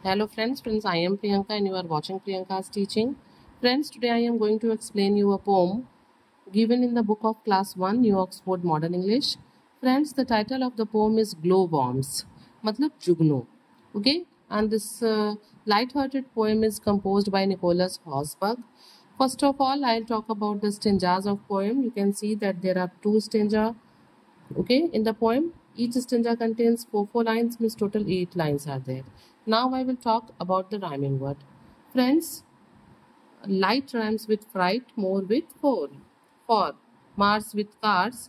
Hello friends, I am Priyanka and you are watching Priyanka's teaching. Friends, today I am going to explain you a poem given in the book of class 1 New Oxford Modern English. Friends, the title of the poem is Glowworms, matlab jugno. Okay, and this light-hearted poem is composed by Nicholas Hosberg. First of all, I'll talk about the stanzas of poem. You can see that there are two stanzas. Okay, in the poem, each stanza contains four lines, means total 8 lines are there. Now I will talk about the rhyming word. Friends, light rhymes with fright, more with for, Mars with cars,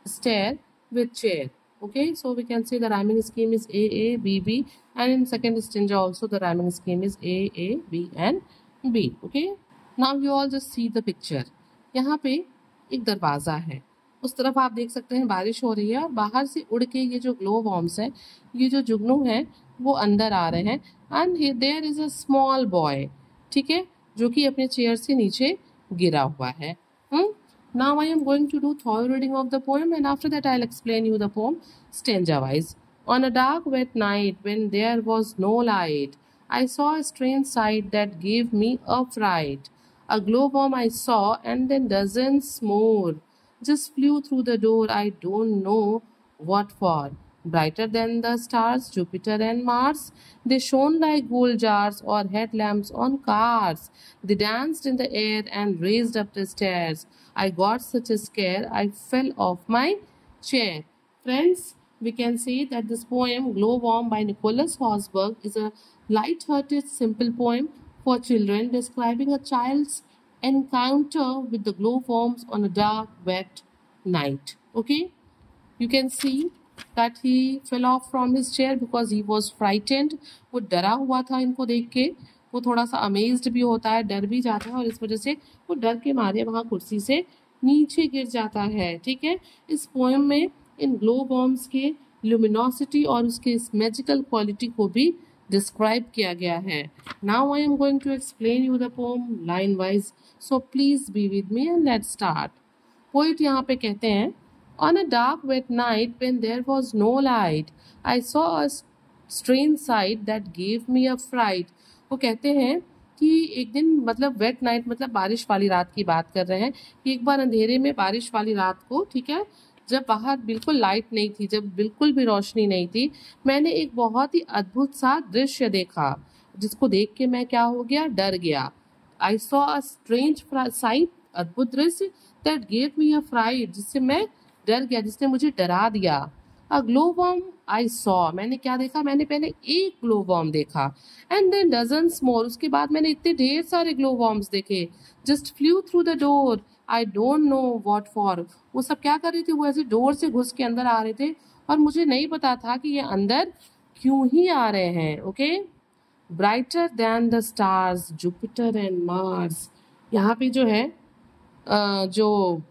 stare with chair. Okay, so we can say the rhyming scheme is A, B, B, and in second stanza also the rhyming scheme is A, B, and B. Okay, now you all just see the picture. यहाँ पे एक दरवाज़ा है, उस तरफ आप देख सकते हैं बारिश हो रही है और बाहर से उड़ के ये जो ग्लो वॉर्म्स है, ये जो जुगनू है, वो अंदर आ रहे हैं. And there is a small boy, ठीक है, जो कि अपने चेयर से नीचे गिरा हुआ है. Now I am going to do thorough reading of the poem and after that I'll explain you the poem stanza wise. On a dark wet night when there was no light, I saw a strange sight that gave me a fright. A glowworm I saw and then dozens more just flew through the door, I don't know what for. Brighter than the stars, Jupiter and Mars, they shone like gold jars or headlamps on cars. They danced in the air and raised up the stairs. I got such a scare, I fell off my chair. Friends, we can say that this poem, Glowworm by Nicholas Hosberg, is a light-hearted, simple poem for children describing a child's encounter with the glowworms on a dark, wet night. Okay, you can see that he fell off from his chair because he was frightened. वो डरा हुआ था इनको देख के, वो थोड़ा सा अमेज्ड भी होता है, डर भी जाता है और इस वजह से वो डर के मारे वहाँ कुर्सी से नीचे गिर जाता है. ठीक है, इस पोएम में इन ग्लो वॉर्म्स के ल्यूमिनोसिटी और उसके इस मैजिकल क्वालिटी को भी डिस्क्राइब किया गया है. Now I am going to explain you the poem line wise, so please be with me and let's start. Poet यहाँ पे कहते हैं, on a dark wet night when there was no light I saw a strange sight that gave me a fright. वो कहते हैं कि एक दिन, मतलब वेट नाइट मतलब बारिश वाली रात की बात कर रहे हैं, कि एक बार अंधेरे में बारिश वाली रात को, ठीक है, जब बाहर बिल्कुल लाइट नहीं थी, जब बिल्कुल भी रोशनी नहीं थी, मैंने एक बहुत ही अद्भुत सा दृश्य देखा जिसको देख के मैं क्या हो गया, डर गया. I saw a strange sight, अद्भुत दृश्य, that gave me a fright, जिससे मैं डर गया, जिसने मुझे डरा दिया. अ ग्लोवर्म आई सॉ, मैंने क्या देखा, मैंने पहले एक ग्लोवर्म देखा. एंड देन डजन्स मोर, उसके बाद मैंने इतने ढेर सारे ग्लोवर्म्स देखे. Just flu through the door, I don't know what for. वो सब क्या कर रहे थे, वो ऐसे डोर से घुस के अंदर आ रहे थे और मुझे नहीं पता था कि ये अंदर क्यों ही आ रहे हैं. Okay, brighter than the stars, Jupiter and Mars. यहाँ पे जो है जो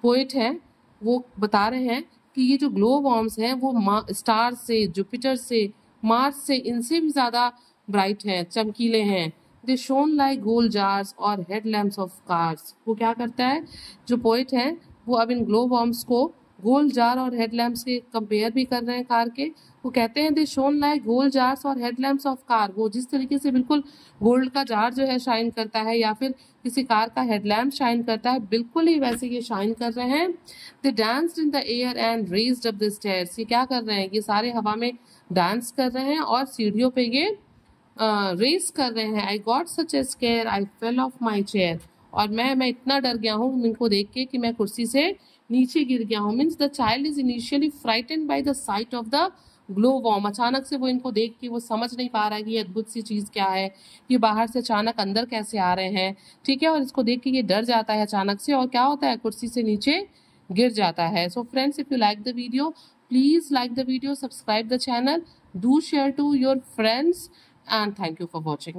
पोइट है वो बता रहे हैं कि ये जो ग्लो वॉर्म्स हैं वो स्टार से, जुपिटर से, मार्स से, इनसे भी ज़्यादा ब्राइट हैं, चमकीले हैं. दे शोन लाइक गोल्ड जार्स और हेडलैम्प्स ऑफ कार्स. वो क्या करता है, जो पोइट है वो अब इन ग्लो वॉर्म्स को गोल्ड जार और हेडलैम्प्स के कंपेयर भी कर रहे हैं कार के. वो कहते हैं दे शोन लाइक गोल्ड जार्स और हेडलैम्प्स ऑफ कार. वो जिस तरीके से बिल्कुल गोल्ड का जार जो है शाइन करता है या फिर किसी कार का हेडलैम्प शाइन करता है, बिल्कुल ही वैसे ये शाइन कर रहे हैं. They danced in the air and raised up the stairs. ये क्या कर रहे हैं, ये सारे हवा में डांस कर रहे हैं और सीढ़ियों पे ये रेस कर रहे हैं. I got such A square, I fell of my chair. और मैं इतना डर गया हूँ इनको देख के कि मैं कुर्सी से नीचे गिर गया हूँ. Means the child is initially frightened by the sight of the glow worm. अचानक से वो इनको देख के वो समझ नहीं पा रहा है कि ये अद्भुत सी चीज़ क्या है, ये बाहर से अचानक अंदर कैसे आ रहे हैं. ठीक है, और इसको देख के ये डर जाता है अचानक से और क्या होता है, कुर्सी से नीचे गिर जाता है. So friends, if you like the video, please like the video, subscribe the channel, do share to your friends, and thank you for watching.